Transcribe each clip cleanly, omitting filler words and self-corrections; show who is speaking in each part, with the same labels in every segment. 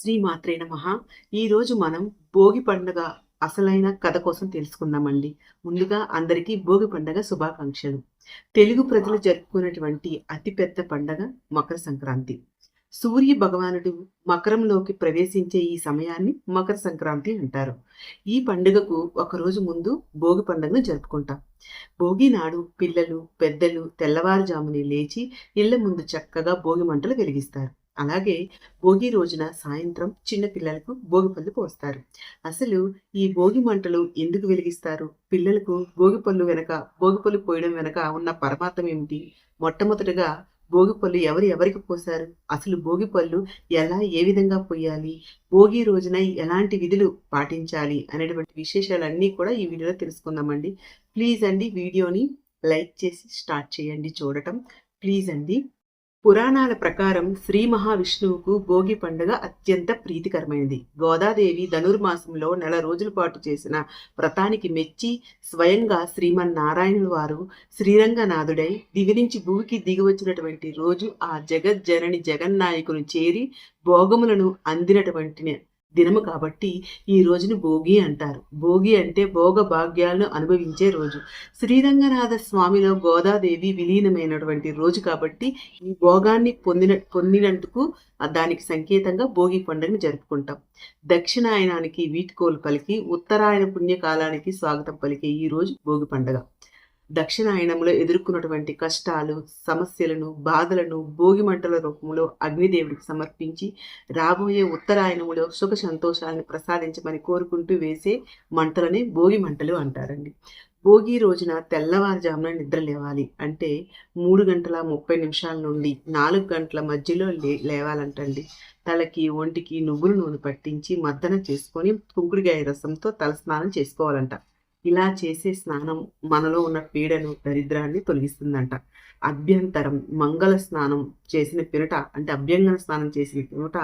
Speaker 1: శ్రీమాత్రే నమః. ఈరోజు మనం భోగి పండుగ అసలైన కథ కోసం తెలుసుకుందామండి. ముందుగా అందరికీ భోగి పండుగ శుభాకాంక్షలు. తెలుగు ప్రజలు జరుపుకునేటువంటి అతిపెద్ద పండగ మకర సంక్రాంతి. సూర్య భగవానుడు మకరంలోకి ప్రవేశించే ఈ సమయాన్ని మకర సంక్రాంతి అంటారు. ఈ పండుగకు ఒకరోజు ముందు భోగి పండుగను జరుపుకుంటాం. భోగి నాడు పిల్లలు, పెద్దలు తెల్లవారుజామునే లేచి ఇళ్ల ముందు చక్కగా భోగి మంటలు వెలిగిస్తారు. అలాగే భోగి రోజున సాయంత్రం చిన్న పిల్లలకు భోగిపళ్ళు పోస్తారు. అసలు ఈ భోగి మంటలు ఎందుకు వెలిగిస్తారు? పిల్లలకు భోగిపళ్ళు పోయడం వెనక ఉన్న పరమార్థం ఏమిటి? మొట్టమొదటిగా భోగిపళ్ళు ఎవరికి పోశారు? అసలు భోగిపళ్ళు ఏ విధంగా పోయాలి? భోగి రోజున ఎలాంటి విధులు పాటించాలి అనేటువంటి విశేషాలన్నీ కూడా ఈ వీడియోలో తెలుసుకుందామండి. ప్లీజ్ అండి, వీడియోని లైక్ చేసి స్టార్ట్ చేయండి చూడటం. ప్లీజ్ అండి. పురాణాల ప్రకారం శ్రీ మహావిష్ణువుకు భోగి పండుగ అత్యంత ప్రీతికరమైనది. గోదాదేవి ధనుర్మాసంలో నెల రోజుల పాటు చేసిన వ్రతానికి మెచ్చి స్వయంగా శ్రీమన్నారాయణుల వారు శ్రీరంగనాథుడై దివి నుంచి భూమికి దిగివచ్చినటువంటి రోజు ఆ జగజ్జనని జగన్నాయకును చేరి భోగములను అందినటువంటి దినము కాబట్టి ఈ రోజును భోగి అంటారు. భోగి అంటే భోగ భాగ్యాలను అనుభవించే రోజు. శ్రీరంగనాథ స్వామిలో గోదాదేవి విలీనమైనటువంటి రోజు కాబట్టి ఈ భోగాన్ని పొందినందుకు దానికి సంకేతంగా భోగి పండుగను జరుపుకుంటాం. దక్షిణాయనానికి వీడ్కోలు పలికి ఉత్తరాయణ పుణ్యకాలానికి స్వాగతం పలికే ఈ రోజు భోగి పండుగ. దక్షిణాయనంలో ఎదుర్కొన్నటువంటి కష్టాలు, సమస్యలను, బాధలను భోగి మంటల రూపంలో అగ్నిదేవుడికి సమర్పించి రాబోయే ఉత్తరాయణములో సుఖ సంతోషాలను ప్రసాదించమని కోరుకుంటూ వేసే మంటలని భోగి మంటలు అంటారండి. భోగి రోజున తెల్లవారుజామున నిద్ర లేవాలి. అంటే 3:30 నుండి 4 గంటల మధ్యలో లేవాలంటండి. తలకి ఒంటికి నువ్వుల నూనె పట్టించి మర్దన చేసుకొని కుంకుడుగాయ రసంతో తలస్నానం చేసుకోవాలంట. ఇలా చేసే స్నానం మనలో ఉన్న పీడను, దరిద్రాన్ని తొలగిస్తుందంట. మంగళ స్నానం చేసిన పినట, అంటే అభ్యంగన స్నానం చేసిన పినట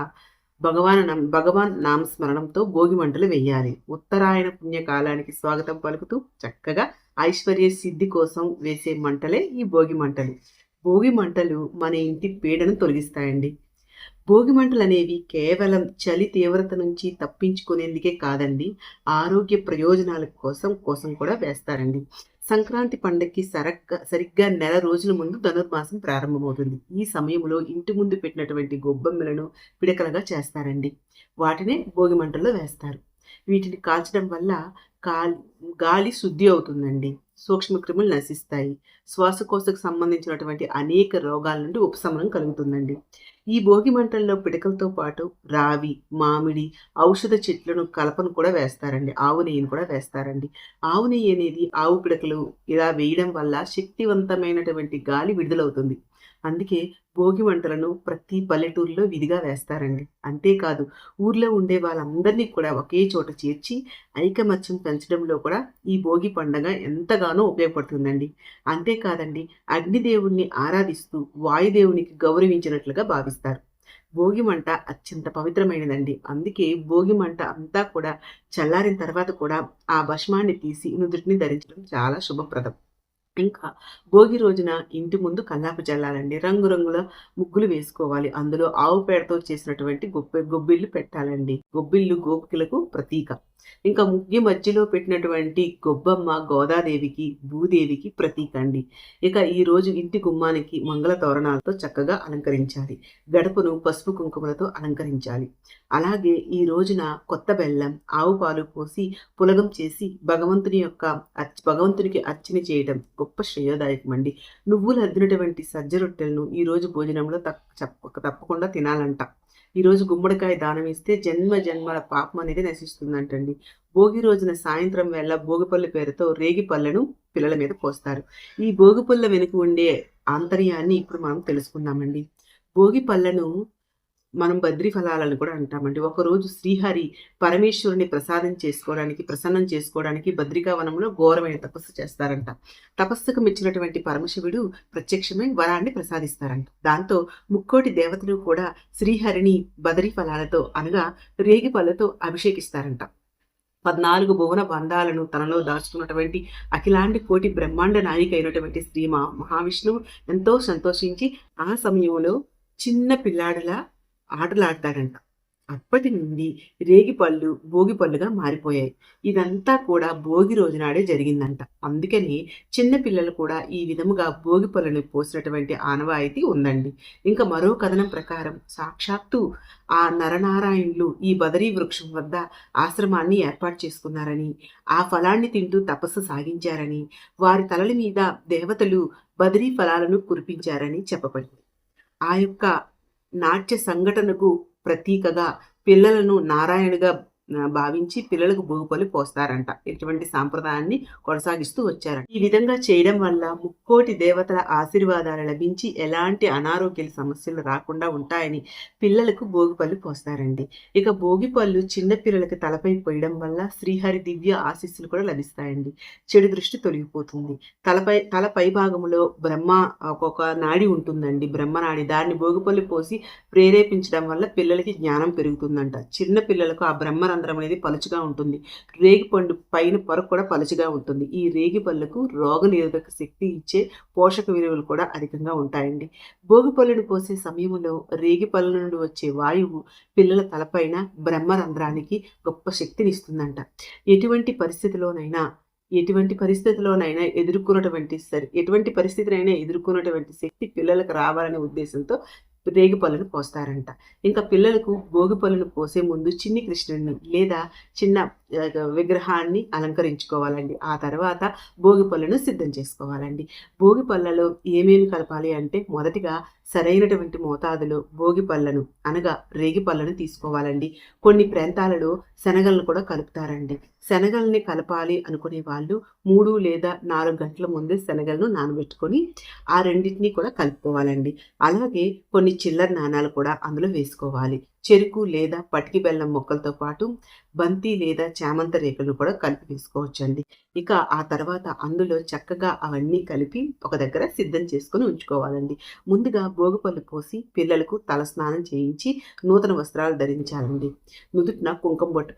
Speaker 1: భగవాన్ నామస్మరణంతో భోగి మంటలు వేయాలి. ఉత్తరాయణ పుణ్యకాలానికి స్వాగతం పలుకుతూ చక్కగా ఐశ్వర్య సిద్ధి కోసం వేసే మంటలే ఈ భోగి మంటలు. భోగి మంటలు మన ఇంటి పీడను తొలగిస్తాయండి. భోగి మంటలు అనేవి కేవలం చలి తీవ్రత నుంచి తప్పించుకునేందుకే కాదండి, ఆరోగ్య ప్రయోజనాల కోసం కూడా వేస్తారండి. సంక్రాంతి పండుగకి సరిగ్గా నెల రోజుల ముందు ధనుర్మాసం ప్రారంభమవుతుంది. ఈ సమయంలో ఇంటి ముందు పెట్టినటువంటి గొబ్బెమ్మలను పిడకలుగా చేస్తారండి. వాటినే భోగి మంటల్లో వేస్తారు. వీటిని కాల్చడం వల్ల గాలి శుద్ధి అవుతుందండి. సూక్ష్మక్రిములు నశిస్తాయి. శ్వాసకోశకు సంబంధించినటువంటి అనేక రోగాల నుండి ఉపశమనం కలుగుతుందండి. ఈ భోగి మంటల్లో పిడకలతో పాటు రావి, మామిడి, ఔషధ చెట్లను కలపను కూడా వేస్తారండి. ఆవు నెయ్యిని కూడా వేస్తారండి. ఆవు నెయ్యి అనేది ఆవు పిడకలు ఇలా వేయడం వల్ల శక్తివంతమైనటువంటి గాలి విడుదలవుతుంది. అందుకే భోగి మంటలను ప్రతి పల్లెటూరులో విధిగా వేస్తారండి. అంతేకాదు ఊర్లో ఉండే వాళ్ళందరినీ కూడా ఒకే చోట చేర్చి ఐకమత్యం పెంచడంలో కూడా ఈ భోగి పండుగ ఎంతగానో ఉపయోగపడుతుందండి. అంతేకాదండి, అగ్నిదేవుణ్ణి ఆరాధిస్తూ వాయుదేవునికి గౌరవించినట్లుగా భావిస్తారు. భోగి మంట అత్యంత పవిత్రమైనదండి. అందుకే భోగి మంట అంతా కూడా చల్లారిన తర్వాత కూడా ఆ భస్మాన్ని తీసి నుదుటిని ధరించడం చాలా శుభప్రదం. ఇంకా భోగి రోజున ఇంటి ముందు కల్లాపు చల్లాలండి. రంగురంగుల ముగ్గులు వేసుకోవాలి. అందులో ఆవు పేడతో చేసినటువంటి గొబ్బిళ్ళు పెట్టాలండి. గొబ్బిళ్ళు గోపికలకు ప్రతీక. ఇంకా ముగ్గి మధ్యలో పెట్టినటువంటి గొబ్బమ్మ గోదాదేవికి, భూదేవికి ప్రతీక అండి. ఇక ఈ రోజు ఇంటి గుమ్మానికి మంగళ తోరణాలతో చక్కగా అలంకరించాలి. గడపను పసుపు కుంకుమలతో అలంకరించాలి. అలాగే ఈ రోజున కొత్త బెల్లం, ఆవు పాలు పోసి పులగం చేసి భగవంతునికి అర్చన చేయడం గొప్ప శ్రేయోదాయకం అండి. నువ్వులు అద్దినటువంటి సజ్జ రొట్టెలను ఈ రోజు భోజనంలో తప్పకుండా తినాలంట. ఈరోజు గుమ్మడికాయ దానం ఇస్తే జన్మల పాపం అనేది నశిస్తుందంటండి. భోగి రోజున సాయంత్రం వేళ భోగిపళ్ళు పేరుతో రేగి పళ్ళను పిల్లల మీద పోస్తారు. ఈ భోగిపళ్ళ వెనుక ఉండే ఆంతర్యాన్ని ఇప్పుడు మనం తెలుసుకుందామండి. భోగి పళ్ళను మనం బద్రి ఫలాలను కూడా అంటామండి. ఒకరోజు శ్రీహరి పరమేశ్వరుని ప్రసన్నం చేసుకోవడానికి బద్రికావనంలో ఘోరమైన తపస్సు చేస్తారంట. తపస్సుకు మెచ్చినటువంటి పరమశివుడు ప్రత్యక్షమై వరాన్ని ప్రసాదిస్తారంట. దాంతో ముక్కోటి దేవతలు కూడా శ్రీహరిని బద్రి ఫలాలతో అనగా రేగి పళ్ళతో అభిషేకిస్తారంట. 14 భువన బంధాలను తనలో దాచుకున్నటువంటి అఖిలాంటి కోటి బ్రహ్మాండ నాయిక అయినటువంటి శ్రీ మహావిష్ణువు ఎంతో సంతోషించి ఆ సమయంలో చిన్న పిల్లాడిలా ఆటలాడతాడంట. అప్పటి నుండి రేగిపళ్ళు భోగిపళ్ళుగా మారిపోయాయి. ఇదంతా కూడా భోగి రోజు నాడే జరిగిందంట. అందుకని చిన్న పిల్లలు కూడా ఈ విధముగా భోగిపళ్ళుని పోసినటువంటి ఆనవాయితీ ఉందండి. ఇంకా మరో కథనం ప్రకారం సాక్షాత్తు ఆ నరనారాయణులు ఈ బదరీ వృక్షం వద్ద ఆశ్రమాన్ని ఏర్పాటు చేసుకున్నారని, ఆ ఫలాన్ని తింటూ తపస్సు సాగించారని, వారి తలల మీద దేవతలు బదరీ ఫలాలను కురిపించారని చెప్పబడింది. ఆ యొక్క నాట్య సంఘటనకు ప్రతీకగా పిల్లలను నారాయణుగా భావించి పిల్లలకు భోగిపళ్ళు పోస్తారంట. ఇటువంటి సాంప్రదాయాన్ని కొనసాగిస్తూ వచ్చారంట. ఈ విధంగా చేయడం వల్ల ముక్కోటి దేవతల ఆశీర్వాదాలు లభించి ఎలాంటి అనారోగ్య సమస్యలు రాకుండా ఉంటాయని పిల్లలకు భోగిపళ్ళు పోస్తారండి. ఇక భోగిపళ్ళు చిన్న పిల్లలకి తలపై పోయడం వల్ల శ్రీహరి దివ్య ఆశీస్సులు కూడా లభిస్తాయండి. చెడు దృష్టి తొలగిపోతుంది. తల పై భాగంలో బ్రహ్మ ఒక నాడి ఉంటుందండి, బ్రహ్మనాడి. దాన్ని భోగిపళ్ళు పోసి ప్రేరేపించడం వల్ల పిల్లలకి జ్ఞానం పెరుగుతుందంట. చిన్న పిల్లలకు ఆ బ్రహ్మరంధ్రం అనేది పలుచగా ఉంటుంది. రేగిపండు పైన పొర కూడా పలుచగా ఉంటుంది. ఈ రేగి పళ్ళకు రోగ నిరోధక శక్తి ఇచ్చే పోషక విలువలు కూడా అధికంగా ఉంటాయండి. భోగిపళ్ళును పోసే సమయంలో రేగి పళ్ళ నుండి వచ్చే వాయువు పిల్లల తలపైన బ్రహ్మరంధ్రానికి గొప్ప శక్తిని ఇస్తుందంట. ఎటువంటి పరిస్థితిలోనైనా ఎటువంటి పరిస్థితినైనా ఎదుర్కొన్నటువంటి శక్తి పిల్లలకు రావాలనే ఉద్దేశంతో రేగిపళ్ళను పోస్తారంట. ఇంకా పిల్లలకు భోగిపళ్ళను పోసే ముందు చిన్ని కృష్ణుడిని లేదా చిన్న విగ్రహాన్ని అలంకరించుకోవాలండి. ఆ తర్వాత భోగిపళ్ళను సిద్ధం చేసుకోవాలండి. భోగిపళ్ళలో ఏమేమి కలపాలి అంటే, మొదటిగా సరైనటువంటి మోతాదులో భోగిపళ్ళను అనగా రేగిపళ్ళను తీసుకోవాలండి. కొన్ని ప్రాంతాలలో శనగలను కూడా కలుపుతారండి. శనగల్ని కలపాలి అనుకునే వాళ్ళు 3 లేదా 4 గంటల ముందే శనగలను నానబెట్టుకొని ఆ రెండింటినీ కూడా కలుపుకోవాలండి. అలాగే కొన్ని చిల్లర నాణాలు కూడా అందులో వేసుకోవాలి. చెరుకు లేదా పటికి బెల్లం ముక్కలతో పాటు బంతి లేదా చామంత రేకులను కూడా కలిపి వేసుకోవచ్చండి. ఇక ఆ తర్వాత అందులో చక్కగా అవన్నీ కలిపి ఒక దగ్గర సిద్ధం చేసుకొని ఉంచుకోవాలండి. ముందుగా భోగిపళ్ళు పోసి పిల్లలకు తలస్నానం చేయించి నూతన వస్త్రాలు ధరించాలండి. నుదుటిన కుంకుమ బొట్టు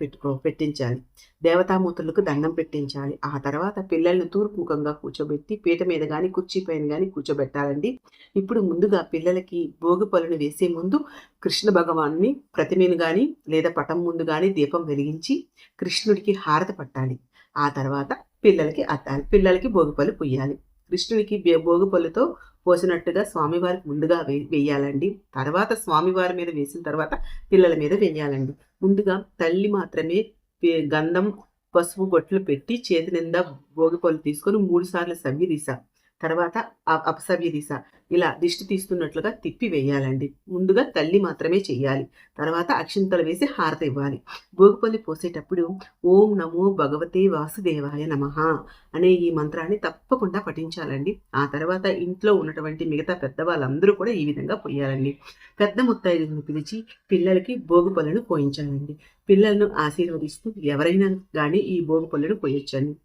Speaker 1: పెట్టించాలి. దేవతామూర్తులకు దండం పెట్టించాలి. ఆ తర్వాత పిల్లల్ని తూర్పు ముఖంగా కూర్చోబెట్టి పీట మీద కానీ కుర్చీ పైన కానీ కూర్చోబెట్టాలండి. ఇప్పుడు ముందుగా పిల్లలకి భోగిపళ్ళును వేసే ముందు కృష్ణ భగవాన్ని ప్రతిమను కానీ లేదా పటం ముందు కానీ దీపం వెలిగించి కృష్ణుడికి హారతి పట్టాలి. ఆ తర్వాత పిల్లలకి అద్దాలి. పిల్లలకి భోగిపళ్ళు పొయ్యాలి. కృష్ణుడికి భోగిపళ్ళుతో పోసినట్టుగా స్వామివారికి ముందుగా వేయాలండి. తర్వాత స్వామివారి మీద వేసిన తర్వాత పిల్లల మీద వేయాలండి. ముందుగా తల్లి మాత్రమే గంధం పసుపు బొట్లు పెట్టి చేతి నిండా భోగిపళ్ళు తీసుకొని 3 సార్లు సవ్యదీశ, తర్వాత అపసవ్యదీశ ఇలా దిష్టి తీస్తున్నట్లుగా తిప్పి వేయాలండి. ముందుగా తల్లి మాత్రమే చెయ్యాలి. తర్వాత అక్షింతలు వేసి హారతి ఇవ్వాలి. భోగిపళ్ళు పోసేటప్పుడు ఓం నమో భగవతే వాసుదేవాయ నమః అనే ఈ మంత్రాన్ని తప్పకుండా పఠించాలండి. ఆ తర్వాత ఇంట్లో ఉన్నటువంటి మిగతా పెద్దవాళ్ళందరూ కూడా ఈ విధంగా పోయాలండి. పెద్ద ముత్తైదులను పిలిచి పిల్లలకి భోగిపళ్ళను పోయించాలండి. పిల్లలను ఆశీర్వదిస్తూ ఎవరైనా కానీ ఈ భోగిపళ్ళను పోయొచ్చండి.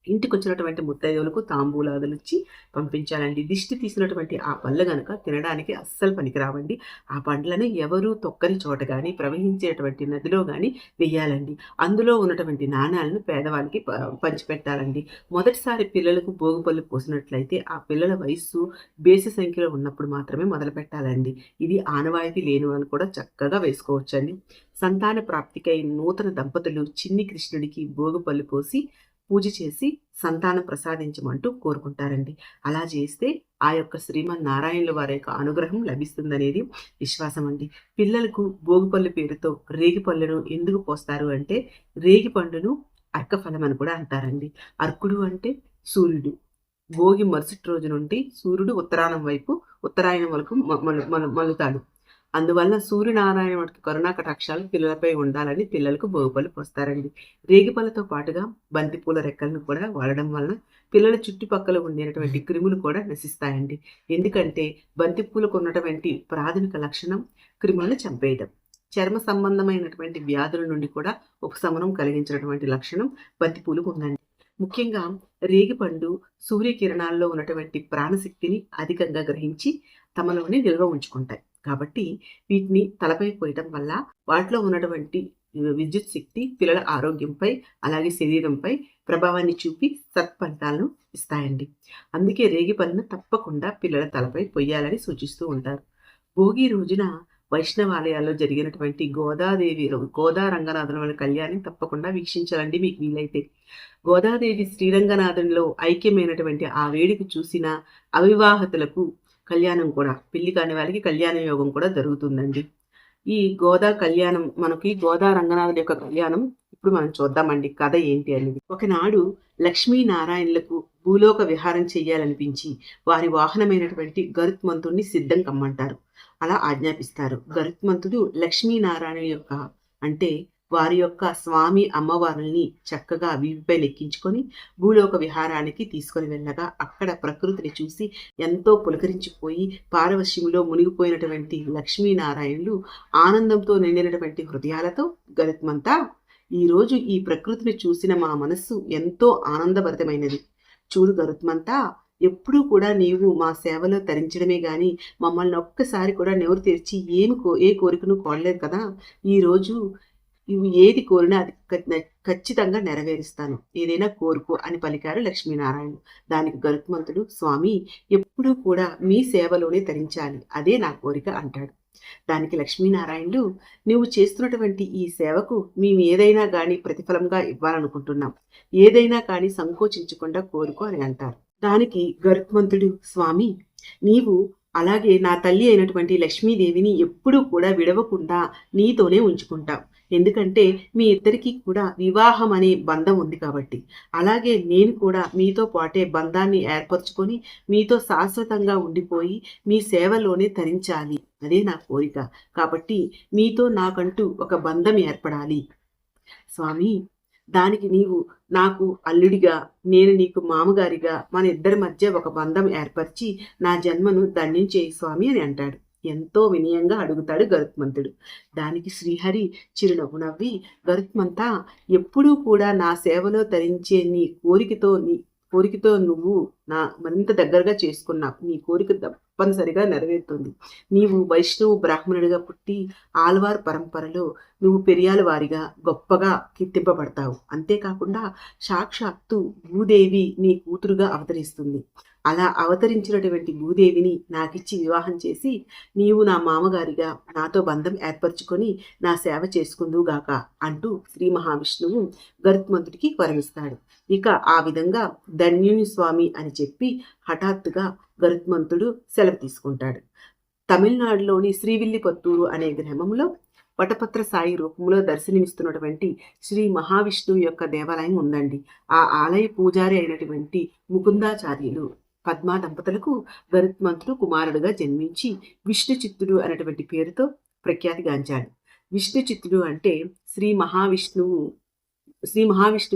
Speaker 1: ఇంటికి వచ్చినటువంటి ముత్తైదువులకు తాంబూలాదులు ఇచ్చి పంపించాలండి. దిష్టి తీసినటువంటి ఆ పళ్ళు గనక తినడానికి అస్సలు పనికిరావండి. ఆ పండ్లను ఎవరు తొక్కని చోట కానీ ప్రవహించేటువంటి నదిలో కానీ వెయ్యాలండి. అందులో ఉన్నటువంటి నాణాలను పేదవాళ్ళకి పంచిపెట్టాలండి. మొదటిసారి పిల్లలకు భోగిపళ్ళు పోసినట్లయితే ఆ పిల్లల వయస్సు బేసి సంఖ్యలో ఉన్నప్పుడు మాత్రమే మొదలు పెట్టాలండి. ఇది ఆనవాయితీ లేని వాళ్ళు కూడా చక్కగా వేసుకోవచ్చండి. సంతాన ప్రాప్తికై నూతన దంపతులు చిన్ని కృష్ణుడికి భోగిపళ్ళు పోసి పూజ చేసి సంతానం ప్రసాదించమంటూ కోరుకుంటారండి. అలా చేస్తే ఆ యొక్క శ్రీమన్నారాయణుల వారి యొక్క అనుగ్రహం లభిస్తుందనేది విశ్వాసం అండి. పిల్లలకు భోగిపళ్ళు పేరుతో రేగిపళ్ళను ఎందుకు పోస్తారు అంటే, రేగి పండును అర్కఫలం అని కూడా అంటారండి. అర్కుడు అంటే సూర్యుడు. భోగి మరుసటి రోజు నుండి సూర్యుడు ఉత్తరాయణం వరకు మలుతాడు. అందువల్ల సూర్యనారాయణ వాటికి కరుణా కటాక్షాలు పిల్లలపై ఉండాలని పిల్లలకు భోగిపళ్ళు పోస్తారండి. రేగిపళ్ళతో పాటుగా బంతిపూల రెక్కలను కూడా వాడడం వలన పిల్లల చుట్టుపక్కల ఉండేటువంటి క్రిములు కూడా నశిస్తాయండి. ఎందుకంటే బంతిపూలకు ఉన్నటువంటి ప్రాథమిక లక్షణం క్రిములను చంపేయడం. చర్మ సంబంధమైనటువంటి వ్యాధుల నుండి కూడా ఉపశమనం కలిగించినటువంటి లక్షణం బంతిపూలకు ఉందండి. ముఖ్యంగా రేగిపండు సూర్యకిరణాల్లో ఉన్నటువంటి ప్రాణశక్తిని అధికంగా గ్రహించి తమలోనే నిల్వ ఉంచుకుంటాయి. కాబట్టి వీటిని తలపై పోయటం వల్ల వాటిలో ఉన్నటువంటి విద్యుత్ శక్తి పిల్లల ఆరోగ్యంపై అలాగే శరీరంపై ప్రభావాన్ని చూపి సత్ఫలితాలను ఇస్తాయండి. అందుకే రేగిపళ్ళను తప్పకుండా పిల్లల తలపై పొయ్యాలని సూచిస్తూ ఉంటారు. భోగి రోజున వైష్ణవాలయాల్లో జరిగినటువంటి గోదా రంగనాథుల వారి కళ్యాణం తప్పకుండా వీక్షించాలండి మీకు వీలైతే. గోదాదేవి శ్రీరంగనాథునిలో ఐక్యమైనటువంటి ఆ వేడుక చూసిన అవివాహితులకు కళ్యాణం కూడా, పెళ్లి కాని వాళ్ళకి కళ్యాణ యోగం కూడా జరుగుతుందండి. ఈ గోదా కళ్యాణం, మనకి గోదా రంగనాథుడి యొక్క కళ్యాణం ఇప్పుడు మనం చూద్దామండి కథ ఏంటి అనేది. ఒకనాడు లక్ష్మీనారాయణులకు భూలోక విహారం చెయ్యాలనిపించి వారి వాహనమైనటువంటి గరుత్మంతుడిని సిద్ధం కమ్మంటారు. అలా ఆజ్ఞాపిస్తారు. గరుత్మంతుడు లక్ష్మీనారాయణ యొక్క అంటే వారి యొక్క స్వామి అమ్మవారుల్ని చక్కగా వీపుపై ఎక్కించుకొని భూలోక విహారానికి తీసుకొని వెళ్ళగా అక్కడ ప్రకృతిని చూసి ఎంతో పులకరించిపోయి పారవశ్యంలో మునిగిపోయినటువంటి లక్ష్మీనారాయణులు ఆనందంతో నిండినటువంటి హృదయాలతో, గరుత్మంతా, ఈరోజు ఈ ప్రకృతిని చూసిన మా మనస్సు ఎంతో ఆనందభరితమైనది. చూడు గరుత్మంతా, ఎప్పుడూ కూడా నీవు మా సేవలో తరించడమే గాని మమ్మల్ని ఒక్కసారి కూడా నోరు తెరిచి ఏ కోరికను కోరలేదు కదా. ఈరోజు ఇవి ఏది కోరినా అది ఖచ్చితంగా నెరవేరుస్తాను, ఏదైనా కోరుకో అని పలికారు లక్ష్మీనారాయణుడు. దానికి గరుత్మంతుడు, స్వామి, ఎప్పుడూ కూడా మీ సేవలోనే తరించాలి, అదే నా కోరిక అంటాడు. దానికి లక్ష్మీనారాయణుడు, నువ్వు చేస్తున్నటువంటి ఈ సేవకు మేము ఏదైనా కానీ ప్రతిఫలంగా ఇవ్వాలనుకుంటున్నాం, ఏదైనా కానీ సంకోచించకుండా కోరుకో అని అంటారు. దానికి గరుత్మంతుడు, స్వామి, నీవు అలాగే నా తల్లి అయినటువంటి లక్ష్మీదేవిని ఎప్పుడూ కూడా విడవకుండా నీతోనే ఉంచుకుంటాం. ఎందుకంటే మీ ఇద్దరికీ కూడా వివాహం అనే బంధం ఉంది కాబట్టి. అలాగే నేను కూడా మీతో పాటే బంధాన్ని ఏర్పరచుకొని మీతో శాశ్వతంగా ఉండిపోయి మీ సేవలోనే తరించాలి, అదే నా కోరిక. కాబట్టి మీతో నాకంటూ ఒక బంధం ఏర్పడాలి స్వామి. దానికి నీవు నాకు అల్లుడిగా, నేను నీకు మామగారిగా, మన ఇద్దరి మధ్య ఒక బంధం ఏర్పరిచి నా జన్మను ధన్యం చేయి స్వామి అని అంటాడు. ఎంతో వినయంగా అడుగుతాడు గరుత్మంతుడు. దానికి శ్రీహరి చిరునవ్వు నవ్వి, గరుత్మంతా, ఎప్పుడూ కూడా నా సేవలో తరించే నీ కోరికతో నువ్వు నా మరింత దగ్గరగా చేసుకున్నావు. నీ కోరిక తప్పనిసరిగా నెరవేరుతుంది. నీవు వైష్ణవు బ్రాహ్మణుడిగా పుట్టి ఆల్వార్ పరంపరలో నువ్వు పెరియాల వారిగా గొప్పగా కీర్తింపబడతావు. అంతేకాకుండా సాక్షాత్తు భూదేవి నీ కూతురుగా అవతరిస్తుంది. అలా అవతరించినటువంటి భూదేవిని నాకిచ్చి వివాహం చేసి నీవు నా మామగారిగా నాతో బంధం ఏర్పరచుకొని నా సేవ చేసుకుందువుగాక అంటూ శ్రీ మహావిష్ణువు గరుత్మంతుడికి వరమిస్తాడు. ఇక ఆ విధంగా ధన్యుని స్వామి అని చెప్పి హఠాత్తుగా గరుత్మంతుడు సెలవు తీసుకుంటాడు. తమిళనాడులోని శ్రీవిల్లిపుత్తూరు అనే గ్రామంలో వటపత్ర సాయి రూపంలో దర్శనమిస్తున్నటువంటి శ్రీ మహావిష్ణువు యొక్క దేవాలయం ఉందండి. ఆ ఆలయ పూజారి అయినటువంటి ముకుందాచార్యులు పద్మా దంపతులకు గరుత్మంతుడు కుమారుడుగా జన్మించి విష్ణుచిత్తుడు అనేటువంటి పేరుతో ప్రఖ్యాతిగాంచాడు. విష్ణుచిత్తుడు అంటే శ్రీ మహావిష్ణువు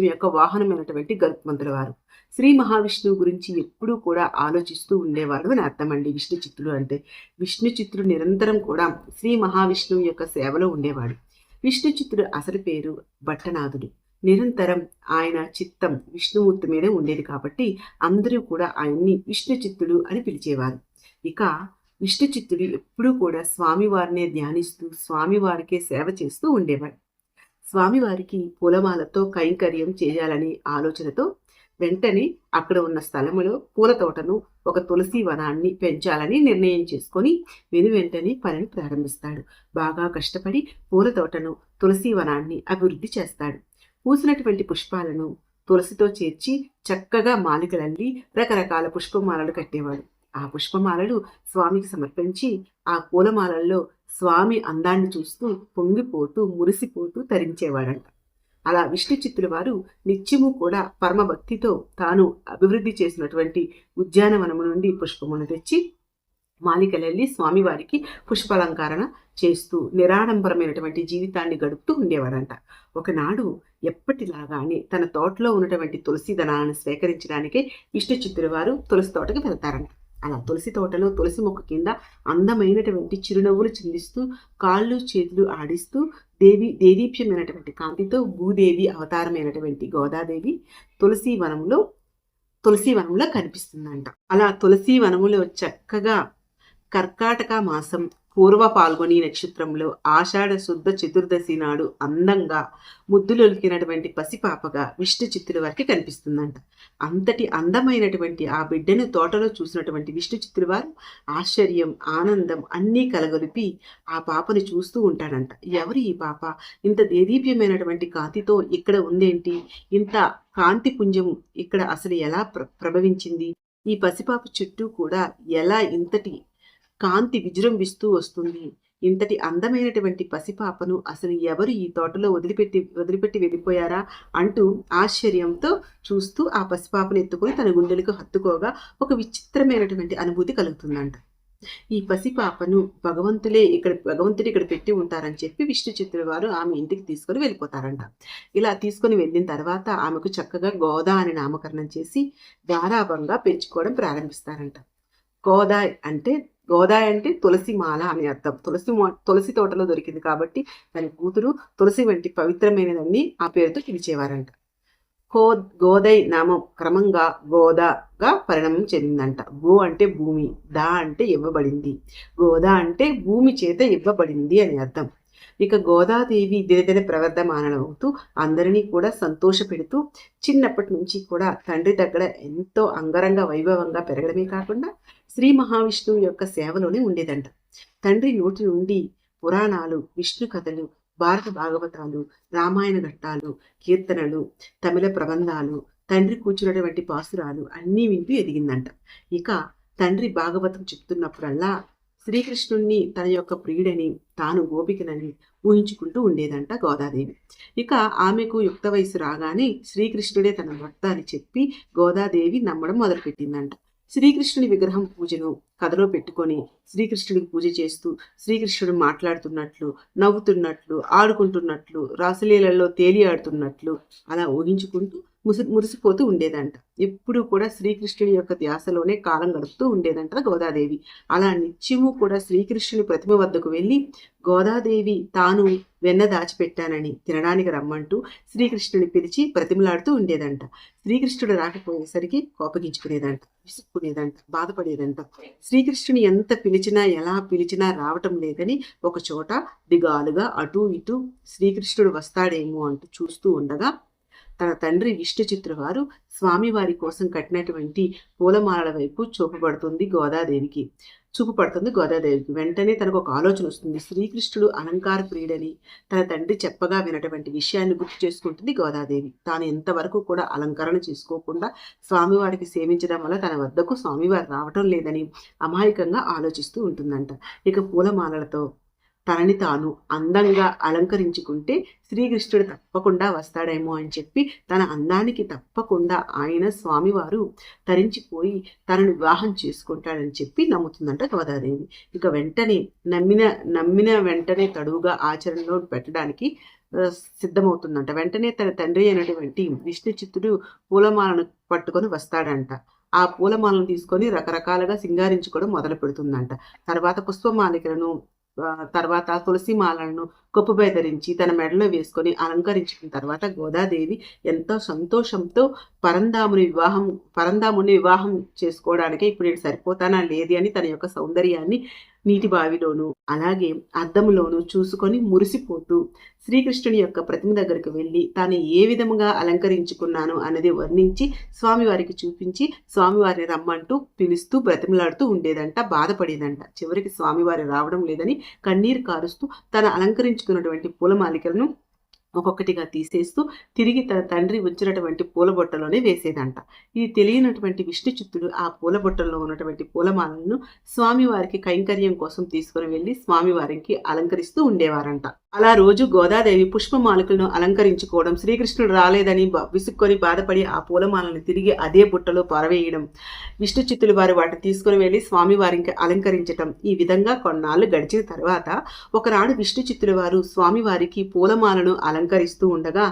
Speaker 1: యొక్క వాహనమైనటువంటి గరుత్మంతుల వారు. శ్రీ మహావిష్ణువు గురించి ఎప్పుడూ కూడా ఆలోచిస్తూ ఉండేవాడు అని అర్థమండి. విష్ణుచిత్తుడు అంటే విష్ణుచిత్తుడు నిరంతరం కూడా శ్రీ మహావిష్ణువు యొక్క సేవలో ఉండేవాడు. విష్ణుచిత్తుడు అసలు పేరు భట్టనాథుడు. నిరంతరం ఆయన చిత్తం విష్ణుమూర్తి మీదే ఉండేది కాబట్టి అందరూ కూడా ఆయన్ని విష్ణుచిత్తుడు అని పిలిచేవారు. ఇక విష్ణుచిత్తుడు ఎప్పుడూ కూడా స్వామివారినే ధ్యానిస్తూ స్వామివారికే సేవ చేస్తూ ఉండేవాడు. స్వామివారికి పూలమాలతో కైంకర్యం చేయాలనే ఆలోచనతో వెంటనే అక్కడ ఉన్న స్థలములో పూల తోటను, ఒక తులసి వనాన్ని పెంచాలని నిర్ణయం చేసుకొని వెంటనే పనిని ప్రారంభిస్తాడు. బాగా కష్టపడి పూల తోటను, తులసి వనాన్ని అభివృద్ధి చేస్తాడు. పూసినటువంటి పుష్పాలను తులసితో చేర్చి చక్కగా మాలికలల్లి రకరకాల పుష్పమాలలు కట్టేవాడు. ఆ పుష్పమాలలు స్వామికి సమర్పించి ఆ పూలమాలల్లో స్వామి అందాన్ని చూస్తూ పొంగిపోతూ మురిసిపోతూ తరించేవాడంట. అలా విష్ణుచిత్తుల వారు నిత్యము కూడా పరమభక్తితో తాను అభివృద్ధి చేసినటువంటి ఉద్యానవనము నుండి పుష్పమును తెచ్చి మాలికలెల్లి స్వామివారికి పుష్పాలంకరణ చేస్తూ నిరాడంబరమైనటువంటి జీవితాన్ని గడుపుతూ ఉండేవాడంట. ఒకనాడు ఎప్పటిలాగానే తన తోటలో ఉన్నటువంటి తులసి దళాలను సేకరించడానికే విష్ణుచిత్తుల వారు తులసి తోటకి వెళ్తారంట. అలా తులసి తోటలో తులసి మొక్క కింద అందమైనటువంటి చిరునవ్వులు చిందిస్తూ కాళ్ళు చేతులు ఆడిస్తూ దేదీప్యమైనటువంటి కాంతితో భూదేవి అవతారమైనటువంటి గోదాదేవి తులసి వనంలో కనిపిస్తుందంట. అలా తులసి వనములో చక్కగా కర్కాటక మాసం పూర్వ పాల్గొని నక్షత్రంలో ఆషాఢ శుద్ధ చతుర్దశి నాడు అందంగా ముద్దులొలికినటువంటి పసిపాపగా విష్ణు చిత్తుల వారికి కనిపిస్తుందంట. అంతటి అందమైనటువంటి ఆ బిడ్డను తోటలో చూసినటువంటి విష్ణు చిత్తుల వారు ఆశ్చర్యం, ఆనందం అన్నీ కలగొలిపి ఆ పాపని చూస్తూ ఉంటాడంట. ఎవరు ఈ పాప? ఇంత దేదీప్యమైనటువంటి కాంతితో ఇక్కడ ఉందేంటి? ఇంత కాంతి పుంజం ఇక్కడ అసలు ఎలా ప్రభవించింది? ఈ పసిపాప చుట్టూ కూడా ఎలా ఇంతటి కాంతి విజృంభిస్తూ వస్తుంది? ఇంతటి అందమైనటువంటి పసిపాపను అసలు ఎవరు ఈ తోటలో వదిలిపెట్టి వెళ్ళిపోయారా అంటూ ఆశ్చర్యంతో చూస్తూ ఆ పసిపాపను ఎత్తుకొని తన గుండెలకు హత్తుకోగా ఒక విచిత్రమైనటువంటి అనుభూతి కలుగుతుందంట. ఈ పసిపాపను భగవంతుడు ఇక్కడ పెట్టి ఉంటారని చెప్పి విష్ణు చిత్తుల వారు ఆమె ఇంటికి తీసుకొని వెళ్ళిపోతారంట. ఇలా తీసుకొని వెళ్ళిన తర్వాత ఆమెకు చక్కగా గోదా అని నామకరణం చేసి గారాబంగా పెంచుకోవడం ప్రారంభిస్తారంట. గోదాయ్ అంటే తులసి మాల అని అర్థం. తులసి తోటలో దొరికింది కాబట్టి దాని కూతురు తులసి వంటి పవిత్రమైనదాన్ని ఆ పేరుతో పిలిచేవారంట. గోదై నామం క్రమంగా గోదాగా పరిణామం చెందిందంట. గో అంటే భూమి, దా అంటే ఇవ్వబడింది, గోదా అంటే భూమి చేత ఇవ్వబడింది అని అర్థం. ఇక గోదాదేవి దినదిన ప్రవర్ధమానమవుతూ అందరినీ కూడా సంతోషపెడుతూ చిన్నప్పటి నుంచి కూడా తండ్రి దగ్గర ఎంతో అంగరంగ వైభవంగా పెరగడమే కాకుండా శ్రీ మహావిష్ణువు యొక్క సేవలోనే ఉండేదంట. తండ్రి నోటి నుండి పురాణాలు, విష్ణు కథలు, భారత భాగవతాలు, రామాయణ ఘట్టాలు, కీర్తనలు, తమిళ ప్రబంధాలు, తండ్రి కూర్చున్నటువంటి పాసురాలు అన్నీ వింటూ ఎదిగిందంట. ఇక తండ్రి భాగవతం చెప్తున్నప్పుడల్లా శ్రీకృష్ణుణ్ణి తన యొక్క ప్రియుడని, తాను గోపికనని ఊహించుకుంటూ ఉండేదంట గోదాదేవి. ఇక ఆమెకు యుక్త వయసు రాగానే శ్రీకృష్ణుడే తన భర్త అని చెప్పి గోదాదేవి నమ్మడం మొదలుపెట్టిందంట. శ్రీకృష్ణుని విగ్రహం పూజను కథలో పెట్టుకొని శ్రీకృష్ణుడికి పూజ చేస్తూ శ్రీకృష్ణుడు మాట్లాడుతున్నట్లు, నవ్వుతున్నట్లు, ఆడుకుంటున్నట్లు, రాసలీలలో తేలి ఆడుతున్నట్లు అలా ఊహించుకుంటూ మురిసిపోతూ ఉండేదంట. ఎప్పుడూ కూడా శ్రీకృష్ణుడి యొక్క ధ్యాసలోనే కాలం గడుపుతూ ఉండేదంట గోదాదేవి. అలా నిత్యము కూడా శ్రీకృష్ణుని ప్రతిమ వద్దకు వెళ్ళి గోదాదేవి తాను వెన్న దాచిపెట్టానని తినడానికి రమ్మంటూ శ్రీకృష్ణుని పిలిచి ప్రతిమలాడుతూ ఉండేదంట. శ్రీకృష్ణుడు రాకపోయేసరికి కోపగించుకునేదంట, విసుక్కునేదంట, బాధపడేదంట. శ్రీకృష్ణుని ఎంత పిలిచినా ఎలా పిలిచినా రావటం లేదని ఒక చోట దిగాలుగా అటూ ఇటూ శ్రీకృష్ణుడు వస్తాడేమో అంటూ చూస్తూ ఉండగా తన తండ్రి విష్ణు చిత్తుల వారు స్వామివారి కోసం కట్టినటువంటి పూలమాలల వైపు చూపబడుతుంది గోదాదేవికి. వెంటనే తనకు ఒక ఆలోచన వస్తుంది. శ్రీకృష్ణుడు అలంకార ప్రియుడని తన తండ్రి చెప్పగా వినటువంటి విషయాన్ని గుర్తు చేసుకుంటుంది గోదాదేవి. తాను ఎంతవరకు కూడా అలంకరణ చేసుకోకుండా స్వామివారికి సేవించడం వల్ల తన వద్దకు స్వామివారు రావటం లేదని అమాయకంగా ఆలోచిస్తూ ఉంటుందంట. ఇక పూలమాలలతో తనని తాను అందంగా అలంకరించుకుంటే శ్రీకృష్ణుడు తప్పకుండా వస్తాడేమో అని చెప్పి తన అందానికి తప్పకుండా ఆయన స్వామివారు తరించిపోయి తనను వివాహం చేసుకుంటాడని చెప్పి నమ్ముతుందంట గోదాదేవి. ఇక వెంటనే నమ్మిన వెంటనే తడువుగా ఆచరణలో పెట్టడానికి సిద్ధమవుతుందంట. వెంటనే తన తండ్రి అయినటువంటి విష్ణు చిత్తుడు పూలమాలను పట్టుకొని వస్తాడంట. ఆ పూలమాలను తీసుకొని రకరకాలుగా సింగారించుకోవడం మొదలు పెడుతుందంట. తర్వాత పుష్పమాలికలను, తర్వాత తులసి మాలను కొప్పుపై ధరించి తన మెడలో వేసుకొని అలంకరించుకున్న తర్వాత గోదాదేవి ఎంతో సంతోషంతో పరంధాముని వివాహం చేసుకోవడానికి ఇప్పుడు నేను సరిపోతానా లేది అని తన యొక్క సౌందర్యాన్ని నీటి బావిలోను అలాగే అద్దంలోను చూసుకొని మురిసిపోతూ శ్రీకృష్ణుని యొక్క ప్రతిమ దగ్గరికి వెళ్ళి తాను ఏ విధముగా అలంకరించుకున్నాను అన్నది వర్ణించి స్వామివారికి చూపించి స్వామివారిని రమ్మంటూ పిలుస్తూ బ్రతిమలాడుతూ ఉండేదంట, బాధపడేదంట. చివరికి స్వామివారి రావడం లేదని కన్నీరు కారుస్తూ తన అలంకరించుకున్నటువంటి పూలమాలికలను ఒక్కొక్కటిగా తీసేస్తూ తిరిగి తన తండ్రి ఉంచినటువంటి పూలబొట్టలోనే వేసేదంట. ఇది తెలియనటువంటి విష్ణు చిత్తుడు ఆ పూలబొట్టల్లో ఉన్నటువంటి పూలమాలను స్వామివారికి కైంకర్యం కోసం తీసుకుని వెళ్ళి స్వామివారికి అలంకరిస్తూ ఉండేవారంట. అలా రోజు గోదాదేవి పుష్పమాలికలను అలంకరించుకోవడం, శ్రీకృష్ణుడు రాలేదని విసుక్కొని బాధపడి ఆ పూలమాలను తిరిగి అదే బుట్టలో పారవేయడం, విష్ణు చిత్తులు వారు వాటిని తీసుకుని వెళ్ళి స్వామివారికి అలంకరించటం, ఈ విధంగా కొన్నాళ్ళు గడిచిన తర్వాత ఒకనాడు విష్ణు చిత్తుల వారు స్వామివారికి పూలమాలను అలంకరిస్తూ ఉండగా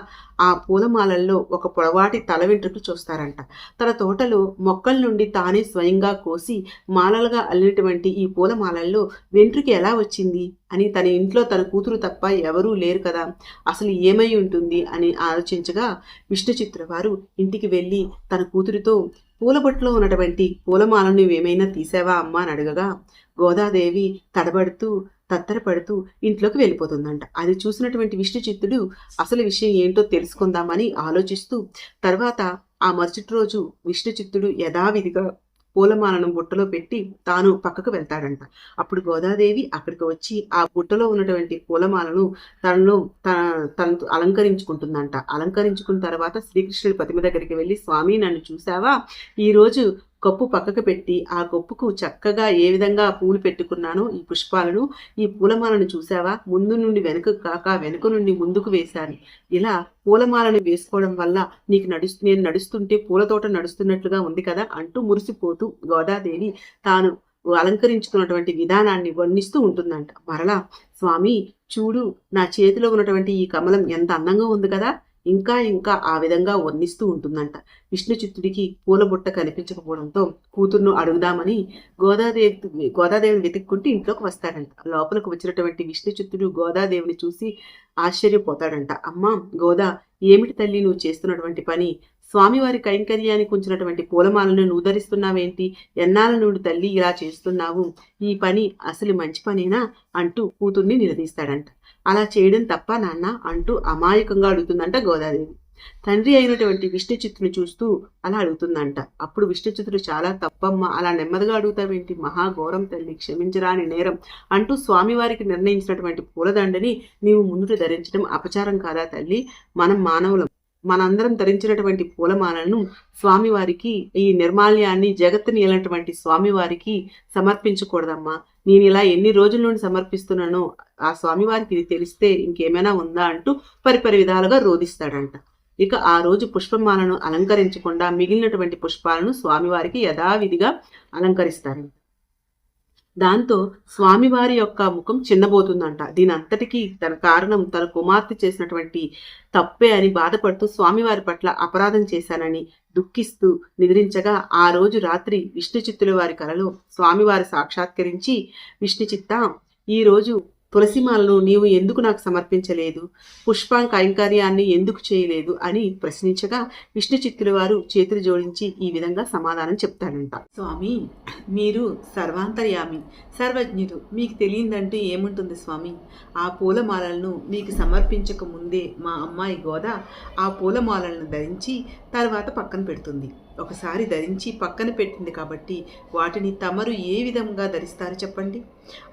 Speaker 1: ఆ పూలమాలల్లో ఒక పొడవాటి తల వెంట్రుకలు చూస్తారంట. తన తోటలో మొక్కల నుండి తానే స్వయంగా కోసి మాలలుగా అల్లినటువంటి ఈ పూలమాలల్లో వెంట్రుక ఎలా వచ్చింది అని తన ఇంట్లో తన కూతురు తప్ప ఎవరూ లేరు కదా, అసలు ఏమై ఉంటుంది అని ఆలోచించగా విష్ణు చిత్తుల వారు ఇంటికి వెళ్ళి తన కూతురితో పూలబొట్టులో ఉన్నటువంటి పూలమాలను నువ్వేమైనా తీసావా అమ్మా అని అడగగా గోదాదేవి తడబడుతూ తత్తరపడుతూ ఇంట్లోకి వెళ్ళిపోతుందంట. అది చూసినటువంటి విష్ణుచిత్తుడు అసలు విషయం ఏంటో తెలుసుకుందామని ఆలోచిస్తూ తర్వాత ఆ మరుసటి రోజు విష్ణుచిత్తుడు యథావిధిగా పూలమాలను బుట్టలో పెట్టి తాను పక్కకు వెళ్తాడంట. అప్పుడు గోదాదేవి అక్కడికి వచ్చి ఆ బుట్టలో ఉన్నటువంటి పూలమాలను తనను తనతో అలంకరించుకుంటుందంట. అలంకరించుకున్న తర్వాత శ్రీకృష్ణుడి ప్రతిమ దగ్గరికి వెళ్ళి, స్వామి నన్ను చూసావా, ఈరోజు కప్పు పక్కకు పెట్టి ఆ కప్పుకు చక్కగా ఏ విధంగా పూలు పెట్టుకున్నానో ఈ పుష్పాలను, ఈ పూలమాలను చూసావా, ముందు నుండి వెనుక కాక వెనుక నుండి ముందుకు వేశాను. ఇలా పూలమాలను వేసుకోవడం వల్ల నీకు నేను నడుస్తుంటే పూలతోట నడుస్తున్నట్లుగా ఉంది కదా అంటూ మురిసిపోతూ గోదాదేవి తాను అలంకరించుకున్నటువంటి విధానాన్ని వర్ణిస్తూ ఉంటుందంట. మరలా స్వామి చూడు, నా చేతిలో ఉన్నటువంటి ఈ కమలం ఎంత అందంగా ఉంది కదా, ఇంకా ఇంకా ఆ విధంగా వర్ణిస్తూ ఉంటుందంట. పూల బుట్ట కనిపించకపోవడంతో కూతుర్ను అడుగుదామని గోదాదేవిని వెతుక్కుంటూ ఇంట్లోకి వస్తాడంట. లోపలికి వచ్చినటువంటి విష్ణుచిత్తుడు గోదాదేవిని చూసి ఆశ్చర్యపోతాడంట. అమ్మా గోదా, ఏమిటి తల్లి నువ్వు చేస్తున్నటువంటి పని? స్వామివారి కైంకర్యానికి ఉంచినటువంటి పూలమాలను నువ్వు ధరిస్తున్నావేంటి? ఎన్నాళ్ళ నుండి తల్లి ఇలా చేస్తున్నావు? ఈ పని అసలు మంచి పనేనా అంటూ కూతుర్ని నిలదీస్తాడంట. అలా చేయడం తప్ప నాన్న అంటూ అమాయకంగా అడుగుతుందంట గోదాదేవి. తండ్రి అయినటువంటి విష్ణుచిత్తుని చూస్తూ అలా అడుగుతుందంట. అప్పుడు విష్ణుచిత్తుడు చాలా తప్పమ్మ, అలా నెమ్మదిగా అడుగుతావేంటి, మహాఘోరం తల్లి, క్షమించరాని నేరం అంటూ స్వామివారికి నిర్ణయించినటువంటి పూలదండని నీవు ముందుట ధరించడం అపచారం కాదా తల్లి? మనం మానవులం, మనందరం ధరించినటువంటి పూలమాలను స్వామివారికి, ఈ నిర్మాల్యాన్ని జగత్తుని ఏలినటువంటి స్వామివారికి సమర్పించకూడదమ్మా. నేను ఇలా ఎన్ని రోజుల నుండి సమర్పిస్తున్నానో ఆ స్వామివారికి ఇది తెలిస్తే ఇంకేమైనా ఉందా అంటూ పరిపరి విధాలుగా రోధిస్తాడంట. ఇక ఆ రోజు పుష్పమాలను అలంకరించకుండా మిగిలినటువంటి పుష్పాలను స్వామివారికి యథావిధిగా అలంకరిస్తారంట. దాంతో స్వామివారి యొక్క ముఖం చిన్నబోతుందంట. దీని అంతటికీ తన కారణం తన కుమార్తె చేసినటువంటి తప్పే అని బాధపడుతూ స్వామివారి పట్ల అపరాధం చేశానని దుఃఖిస్తూ నిద్రించగా ఆ రోజు రాత్రి విష్ణుచిత్తుల వారి కలలో స్వామివారి సాక్షాత్కరించి, విష్ణుచిత్త, ఈరోజు తులసిమాలను నీవు ఎందుకు నాకు సమర్పించలేదు, కైంకర్యాన్ని ఎందుకు చేయలేదు అని ప్రశ్నించగా విష్ణుచిత్తుల వారు చేతులు జోడించి ఈ విధంగా సమాధానం చెప్తాడంట. స్వామి, మీరు సర్వాంతర్యామి, సర్వజ్ఞుడు, మీకు తెలియదంటూ ఏముంటుంది స్వామి. ఆ పూలమాలలను మీకు సమర్పించక ముందే మా అమ్మాయి గోద ఆ పూలమాలలను ధరించి తర్వాత పక్కన పెడుతుంది. ఒకసారి ధరించి పక్కన పెట్టింది కాబట్టి వాటిని తమరు ఏ విధంగా ధరిస్తారు చెప్పండి?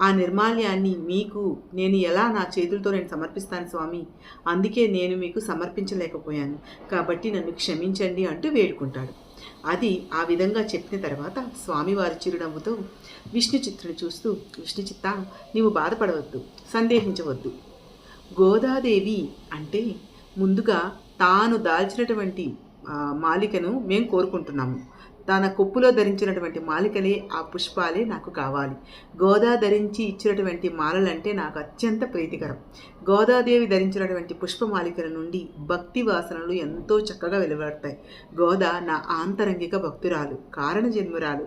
Speaker 1: ఆ నిర్మాల్యాన్ని మీకు నేను ఎలా నా చేతులతో నేను సమర్పిస్తాను స్వామి, అందుకే నేను మీకు సమర్పించలేకపోయాను, కాబట్టి నన్ను క్షమించండి అంటూ వేడుకుంటాడు. అది ఆ విధంగా చెప్పిన తర్వాత స్వామివారి చిరునవ్వుతో విష్ణుచిత్తుని చూస్తూ, విష్ణుచిత్త, నీవు బాధపడవద్దు, సందేహించవద్దు. గోదాదేవి అంటే ముందుగా తాను దాల్చినటువంటి మాలికను మేము కోరుకుంటున్నాము. తన కొప్పులో ధరించినటువంటి మాలికలే, ఆ పుష్పాలే నాకు కావాలి. గోదా ధరించి ఇచ్చినటువంటి మాలలంటే నాకు అత్యంత ప్రీతికరం. గోదాదేవి ధరించినటువంటి పుష్పమాలికల నుండి భక్తి వాసనలు ఎంతో చక్కగా వెలువడతాయి. గోదా నా ఆంతరంగిక భక్తురాలు, కారణ జన్మురాలు.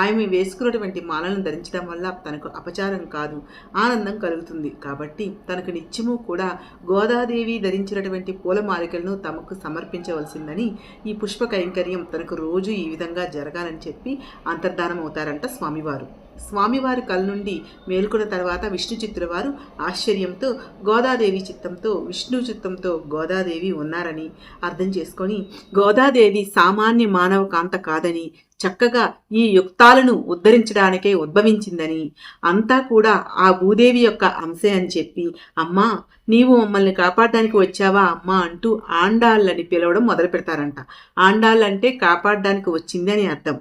Speaker 1: ఆమె వేసుకున్నటువంటి మాలను ధరించడం వల్ల తనకు అపచారం కాదు, ఆనందం కలుగుతుంది. కాబట్టి తనకు నిత్యము కూడా గోదాదేవి ధరించినటువంటి పూలమాలికలను తమకు సమర్పించవలసిందని, ఈ పుష్ప కైంకర్యం తనకు రోజు ఈ విధంగా జరగాలని చెప్పి అంతర్ధానం అవుతారంట స్వామివారు. స్వామివారి కళ్ళ నుండి మేల్కొన్న తర్వాత విష్ణుచిత్తుల వారు ఆశ్చర్యంతో గోదాదేవి చిత్తంతో, విష్ణు చిత్తంతో గోదాదేవి ఉన్నారని అర్థం చేసుకొని, గోదాదేవి సామాన్య మానవ కాంత కాదని, చక్కగా ఈ యుక్తాలను ఉద్ధరించడానికే ఉద్భవించిందని, అంతా కూడా ఆ భూదేవి యొక్క అంశే అని చెప్పి, అమ్మా నీవు మమ్మల్ని కాపాడడానికి వచ్చావా అమ్మా అంటూ ఆండాళ్ళని పిలవడం మొదలు పెడతారంట. ఆండాళ్ళంటే కాపాడడానికి వచ్చింది అని అర్థం,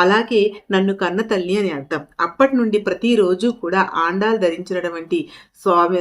Speaker 1: అలాగే నన్ను కన్న తల్లి అని అర్థం. అప్పటి నుండి ప్రతిరోజు కూడా ఆండాలు ధరించినటువంటి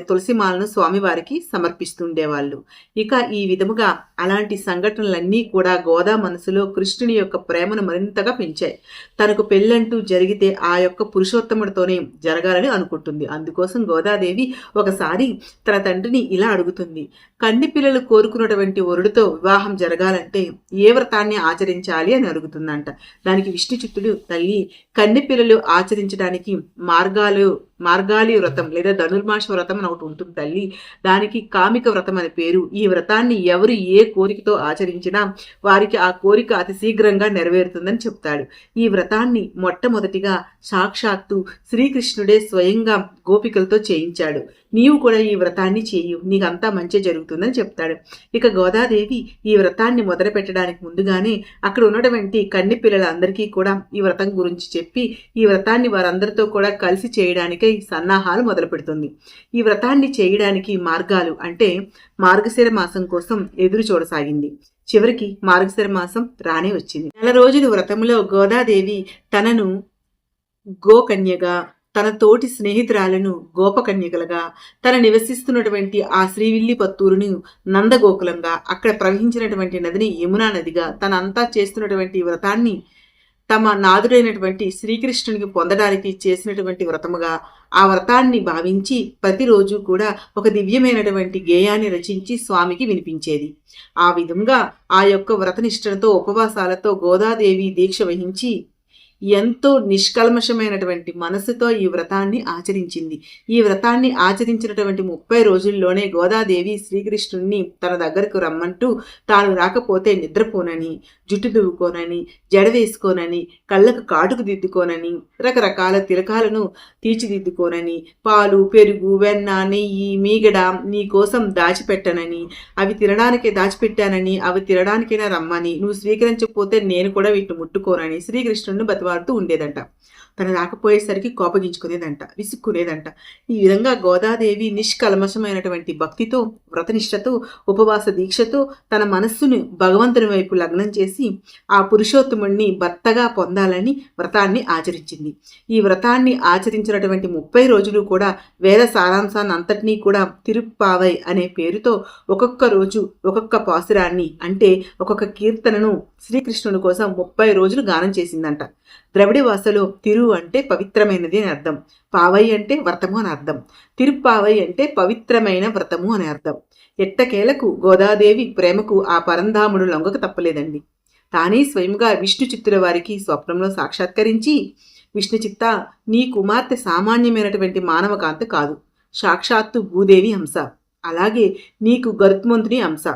Speaker 1: తులసిమాలను స్వామివారికి సమర్పిస్తుండేవాళ్ళు. ఇక ఈ విధముగా అలాంటి సంఘటనలన్నీ కూడా గోదా మనసులో కృష్ణుని యొక్క ప్రేమను మరింతగా పెంచాయి. తనకు పెళ్ళంటూ జరిగితే ఆ యొక్క పురుషోత్తముడితోనే జరగాలని అనుకుంటుంది. అందుకోసం గోదాదేవి ఒకసారి తన తండ్రిని ఇలా అడుగుతుంది, కన్ని పిల్లలు కోరుకున్నటువంటి వరుడితో వివాహం జరగాలంటే ఏ వ్రతాన్ని ఆచరించాలి అని అడుగుతుందంట. దానికి విష్ణుచిత్తుడు, తల్లి, కన్ని పిల్లలు ఆచరించడానికి మార్గాలు మార్గాళి వ్రతం లేదా ధనుర్మాస వ్రతం అని ఒకటి ఉంటుంది తల్లి. దానికి కామిక వ్రతం అనే పేరు. ఈ వ్రతాన్ని ఎవరు ఏ కోరికతో ఆచరించినా వారికి ఆ కోరిక అతి శీఘ్రంగా నెరవేరుతుందని చెప్తాడు. ఈ వ్రతాన్ని మొట్టమొదటిగా సాక్షాత్తు శ్రీకృష్ణుడే స్వయంగా గోపికలతో చేయించాడు. నీవు కూడా ఈ వ్రతాన్ని చేయు, నీకంతా మంచి జరుగుతుందని చెప్తాడు. ఇక గోదాదేవి ఈ వ్రతాన్ని మొదలు పెట్టడానికి ముందుగానే అక్కడ ఉన్నటువంటి కన్ని పిల్లలందరికీ కూడా ఈ వ్రతం గురించి చెప్పి ఈ వ్రతాన్ని వారందరితో కూడా కలిసి చేయడానికై సన్నాహాలు మొదలు పెడుతుంది. ఈ వ్రతాన్ని చేయడానికి మార్గాలు అంటే మార్గశిర మాసం కోసం ఎదురు చూడసాగింది. చివరికి మార్గశిర మాసం రానే వచ్చింది. 4 రోజుల వ్రతంలో గోదాదేవి తనను గోకన్యగా, తన తోటి స్నేహితురాలను గోపకన్యకలుగా, తన నివసిస్తున్నటువంటి ఆ శ్రీవిల్లిపత్తూరుని నందగోకులంగా, అక్కడ ప్రవహించినటువంటి నదిని యమునా నదిగా, తన అంతా చేస్తున్నటువంటి వ్రతాన్ని తమ నాదుడైనటువంటి శ్రీకృష్ణునికి పొందడానికి చేసినటువంటి వ్రతముగా ఆ వ్రతాన్ని భావించి ప్రతిరోజు కూడా ఒక దివ్యమైనటువంటి గేయాన్ని రచించి స్వామికి వినిపించేది. ఆ విధంగా ఆ యొక్క వ్రతనిష్టలతో ఉపవాసాలతో గోదాదేవి దీక్ష వహించి ఎంతో నిష్కల్మషమైనటువంటి మనసుతో ఈ వ్రతాన్ని ఆచరించింది. ఈ వ్రతాన్ని ఆచరించినటువంటి 30 రోజుల్లోనే గోదాదేవి శ్రీకృష్ణుణ్ణి తన దగ్గరకు రమ్మంటూ తాను రాకపోతే నిద్రపోనని, జుట్టు దువ్వుకోనని, జడ వేసుకోనని, కళ్ళకు కాటుకు దిద్దుకోనని, రకరకాల తిలకాలను తీర్చిదిద్దుకోనని, పాలు, పెరుగు, వెన్న, నెయ్యి, మీగడ నీ కోసం దాచిపెట్టనని, అవి తినడానికే దాచిపెట్టానని, అవి తినడానికైనా రమ్మని, నువ్వు స్వీకరించకపోతే నేను కూడా వీటిని ముట్టుకోనని శ్రీకృష్ణుడిని బతివాడుతూ ఉండేదంట. తను రాకపోయేసరికి కోపగించుకునేదంట, విసుక్కునేదంట. ఈ విధంగా గోదాదేవి నిష్కల్మషమైనటువంటి భక్తితో, వ్రతనిష్టతో, ఉపవాస దీక్షతో తన మనస్సును భగవంతుని వైపు లగ్నం చేసి ఆ పురుషోత్తముణ్ణి భర్తగా పొందాలని వ్రతాన్ని ఆచరించింది. ఈ వ్రతాన్ని ఆచరించినటువంటి 30 రోజులు కూడా వేద సారాంశాన్ని అంతటినీ కూడా తిరుప్పావై అనే పేరుతో ఒక్కొక్క రోజు ఒక్కొక్క పాసురాన్ని అంటే ఒక్కొక్క కీర్తనను శ్రీకృష్ణుని కోసం 30 రోజులు గానం చేసిందంట. ద్రవిడ భాషలో తిరు అంటే పవిత్రమైనది అని అర్థం, పావై అంటే వ్రతము అని అర్థం, తిరుప్పావై అంటే పవిత్రమైన వ్రతము అని అర్థం. ఎట్టకేలకు గోదాదేవి ప్రేమకు ఆ పరంధాముడు లొంగక తప్పలేదండి. తానే స్వయంగా విష్ణు చిత్తుల వారికి స్వప్నంలో సాక్షాత్కరించి, విష్ణు చిత్త, నీ కుమార్తె సామాన్యమైనటువంటి మానవకాంత కాదు, సాక్షాత్తు భూదేవి అంశ, అలాగే నీకు గరుత్మంతుని అంశ.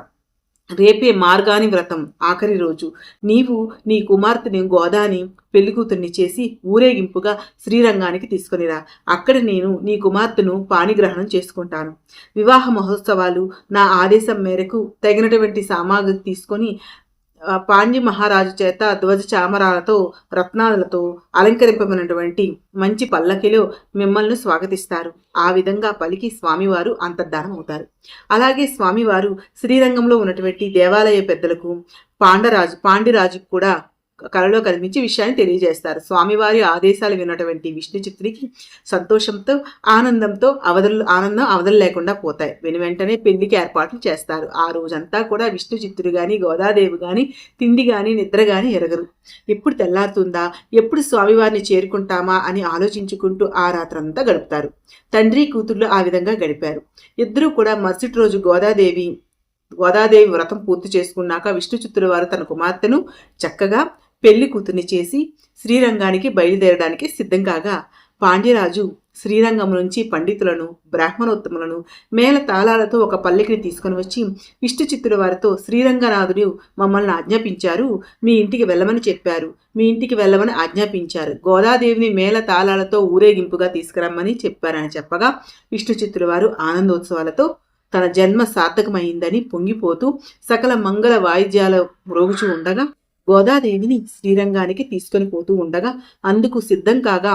Speaker 1: రేపే మార్గాని వ్రతం ఆఖరి రోజు. నీవు నీ కుమార్తెని గోదాని పెళ్లికూతుర్ని చేసి ఊరేగింపుగా శ్రీరంగానికి తీసుకునిరా. అక్కడ నేను నీ కుమార్తెను పాణిగ్రహణం చేసుకుంటాను. వివాహ మహోత్సవాలు నా ఆదేశం మేరకు తగినటువంటి సామాగ్రి తీసుకొని పాండ్య మహారాజు చేత ధ్వజ చామరాలతో రత్నాలతో అలంకరింపబడినటువంటి మంచి పల్లకిలో మిమ్మల్ని స్వాగతిస్తారు. ఆ విధంగా పలికి స్వామివారు అంతర్ధానం అవుతారు. అలాగే స్వామివారు శ్రీరంగంలో ఉన్నటువంటి దేవాలయ పెద్దలకు పాండ్యరాజుకు కూడా కలలో కనిపించి విషయాన్ని తెలియజేస్తారు. స్వామివారి ఆదేశాలు విన్నటువంటి విష్ణు చిత్తునికి సంతోషంతో ఆనందంతో ఆనందం అవధులు లేకుండా పోతాయి. వెంటనే పెళ్లికి ఏర్పాట్లు చేస్తారు. ఆ రోజంతా కూడా విష్ణు చిత్తుడు గాని గోదాదేవి గాని తిండి గాని నిద్ర గాని ఎరగరు. ఎప్పుడు తెల్లారుతుందా, ఎప్పుడు స్వామివారిని చేరుకుంటామా అని ఆలోచించుకుంటూ ఆ రాత్రంతా గడుపుతారు. తండ్రి కూతుర్లు ఆ విధంగా గడిపారు. ఇద్దరూ కూడా మరుసటి రోజు గోదాదేవి వ్రతం పూర్తి చేసుకున్నాక విష్ణు చిత్తుల వారు తన కుమార్తెను చక్కగా పెళ్లి కూతుర్ని చేసి శ్రీరంగానికి బయలుదేరడానికి సిద్ధం కాగా పాండ్యరాజు శ్రీరంగం నుంచి పండితులను, బ్రాహ్మణోత్తములను మేళ తాళాలతో ఒక పల్లకిని తీసుకుని వచ్చి విష్ణు చిత్తుల వారితో, శ్రీరంగనాథుడు మమ్మల్ని ఆజ్ఞాపించారు, మీ ఇంటికి వెళ్ళమని చెప్పారు, మీ ఇంటికి వెళ్ళమని ఆజ్ఞాపించారు, గోదాదేవిని మేళ తాళాలతో ఊరేగింపుగా తీసుకురమ్మని చెప్పారని చెప్పగా విష్ణు చిత్తుల వారు ఆనందోత్సవాలతో తన జన్మ సార్థకమైందని పొంగిపోతూ సకల మంగళ వాయిద్యాల మ్రోగుచూ ఉండగా గోదాదేవిని శ్రీరంగానికి తీసుకొని పోతూ ఉండగా అందుకు సిద్ధం కాగా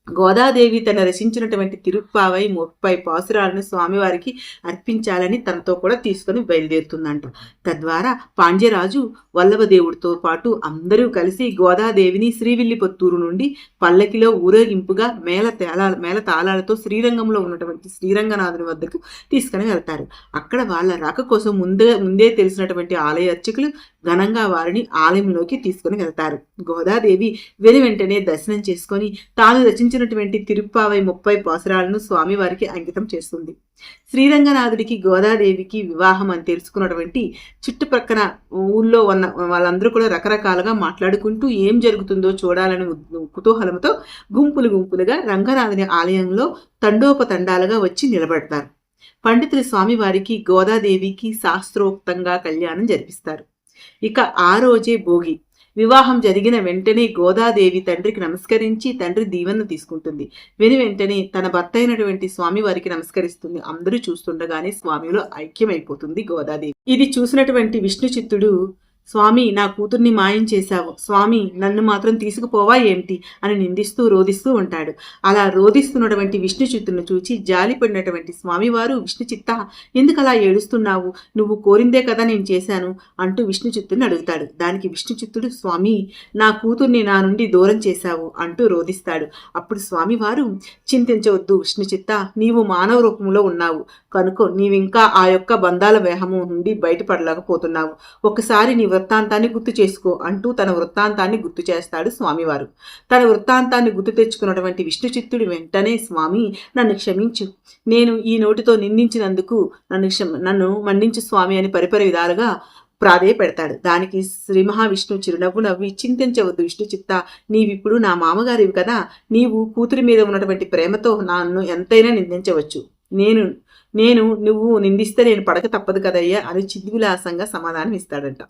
Speaker 1: గోదాదేవి తన రచించినటువంటి తిరుప్పావై 30 పాసురాలను స్వామివారికి అర్పించాలని తనతో కూడా తీసుకుని బయలుదేరుతుందంట. తద్వారా పాండ్యరాజు వల్లభదేవుడితో పాటు అందరూ కలిసి గోదాదేవిని శ్రీవిల్లిపుత్తూరు నుండి పల్లకిలో ఊరేగింపుగా మేళ తాళాలతో శ్రీరంగంలో ఉన్నటువంటి శ్రీరంగనాథుని వద్దకు తీసుకుని వెళ్తారు. అక్కడ వాళ్ళ రాక కోసం ముందే తెలిసినటువంటి ఆలయ అర్చకులు ఘనంగా వారిని ఆలయంలోకి తీసుకుని వెళ్తారు. గోదాదేవి వెనువెంటనే దర్శనం చేసుకొని తాను రచించిన రచించినటువంటి తిరుప్పావై 30 పాసురాలను స్వామివారికి అంకితం చేస్తుంది. శ్రీరంగనాథుడికి గోదాదేవికి వివాహం అని తెలుసుకున్నటువంటి చుట్టుప్రక్కన ఊళ్ళో ఉన్న వాళ్ళందరూ కూడా రకరకాలుగా మాట్లాడుకుంటూ ఏం జరుగుతుందో చూడాలని కుతూహలంతో గుంపులుగా రంగనాథుని ఆలయంలో తండోపతండాలుగా వచ్చి నిలబడతారు. పండితులు స్వామివారికి గోదాదేవికి శాస్త్రోక్తంగా కళ్యాణం జరిపిస్తారు. ఇక ఆ రోజే భోగి. వివాహం జరిగిన వెంటనే గోదాదేవి తండ్రికి నమస్కరించి తండ్రి దీవెనను తీసుకుంటుంది. వెంటనే తన భర్త అయినటువంటి స్వామి వారికి నమస్కరిస్తుంది. అందరూ చూస్తుండగానే స్వామిలో ఐక్యమైపోతుంది గోదాదేవి. ఇది చూసినటువంటి విష్ణు చిత్తుడు, స్వామి నా కూతుర్ని మాయం చేశావు, స్వామి నన్ను మాత్రం తీసుకుపోవా ఏమిటి అని నిందిస్తూ రోధిస్తూ ఉంటాడు. అలా రోధిస్తున్నటువంటి విష్ణు చిత్తును చూచి జాలిపడినటువంటి స్వామివారు, విష్ణు చిత్త ఎందుకు అలా ఏడుస్తున్నావు, నువ్వు కోరిందే కదా నేను చేశాను అంటూ విష్ణు చిత్తుని అడుగుతాడు. దానికి విష్ణు చిత్తుడు, స్వామి నా కూతుర్ని నా నుండి దూరం చేశావు అంటూ రోధిస్తాడు. అప్పుడు స్వామివారు, చింతించవద్దు విష్ణు చిత్త, నీవు మానవ రూపంలో ఉన్నావు కనుక నీవింకా ఆ యొక్క బంధాల వేహము నుండి బయటపడలేకపోతున్నావు. ఒకసారి నీ వృత్తాంతాన్ని గుర్తు చేసుకో అంటూ తన వృత్తాంతాన్ని గుర్తు చేస్తాడు స్వామివారు. తన వృత్తాంతాన్ని గుర్తు తెచ్చుకున్నటువంటి విష్ణు చిత్తుడు వెంటనే, స్వామి నన్ను క్షమించు, నేను ఈ నోటితో నిందించినందుకు నన్ను మన్నించు స్వామి అని పరిపరి విధాలుగా ప్రాధేయపెడతాడు. దానికి శ్రీ మహావిష్ణువు చిరునవ్వు నవ్వి, చింతించవద్దు విష్ణు చిత్త, నీవిప్పుడు నా మామగారివి కదా, నీవు కూతురి మీద ఉన్నటువంటి ప్రేమతో నన్ను ఎంతైనా నిందించవచ్చు, నువ్వు నిందిస్తే నేను పడక తప్పదు కదయ్యా అని చిద్విలాసంగా సమాధానం ఇస్తాడంట.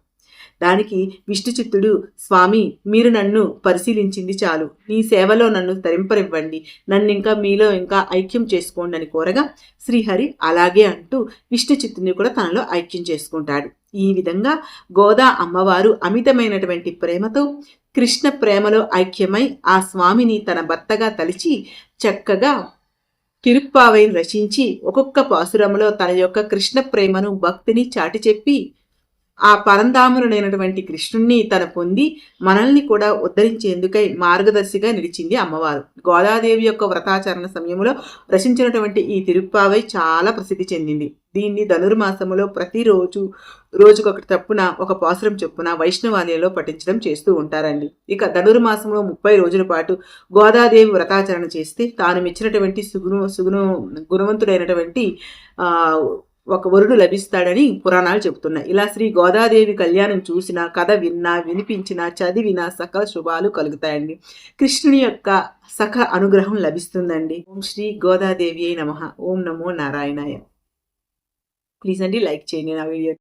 Speaker 1: దానికి విష్ణు చిత్తుడు, స్వామి మీరు నన్ను పరిశీలించింది చాలు, నీ సేవలో నన్ను తరింపరివ్వండి, నన్ను మీలో ఇంకా ఐక్యం చేసుకోండి అని కోరగా శ్రీహరి అలాగే అంటూ విష్ణు చిత్తుని కూడా తనలో ఐక్యం చేసుకుంటాడు. ఈ విధంగా గోదా అమ్మవారు అమితమైనటువంటి ప్రేమతో కృష్ణ ప్రేమలో ఐక్యమై ఆ స్వామిని తన భర్తగా తలిచి చక్కగా తిరుప్పావైని రచించి ఒక్కొక్క పాసురములో తన యొక్క కృష్ణ ప్రేమను భక్తిని చాటి చెప్పి ఆ పరంధామునుడైనటువంటి కృష్ణుణ్ణి తన పొంది మనల్ని కూడా ఉద్ధరించేందుకై మార్గదర్శిగా నిలిచింది అమ్మవారు. గోదాదేవి యొక్క వ్రతాచరణ సమయంలో రచించినటువంటి ఈ తిరుప్పావై చాలా ప్రసిద్ధి చెందింది. దీన్ని ధనుర్మాసములో ప్రతిరోజు రోజుకొకటి తప్పున ఒక పాసురం చొప్పున వైష్ణవాలయంలో పఠించడం చేస్తూ ఉంటారండి. ఇక ధనుర్మాసంలో 30 రోజుల పాటు గోదాదేవి వ్రతాచరణ చేస్తే తాను మెచ్చినటువంటి గుణవంతుడైనటువంటి ఒక వరుడు లభిస్తాడని పురాణాలు చెబుతున్నాయి. ఇలా శ్రీ గోదాదేవి కళ్యాణం చూసినా, కథ విన్నా, వినిపించినా, చదివినా సకల శుభాలు కలుగుతాయండి. కృష్ణుని యొక్క సకల అనుగ్రహం లభిస్తుందండి. ఓం శ్రీ గోదాదేవి నమః. ఓం నమో నారాయణాయ. ప్లీజ్ అండి లైక్ చేయండి నా వీడియో.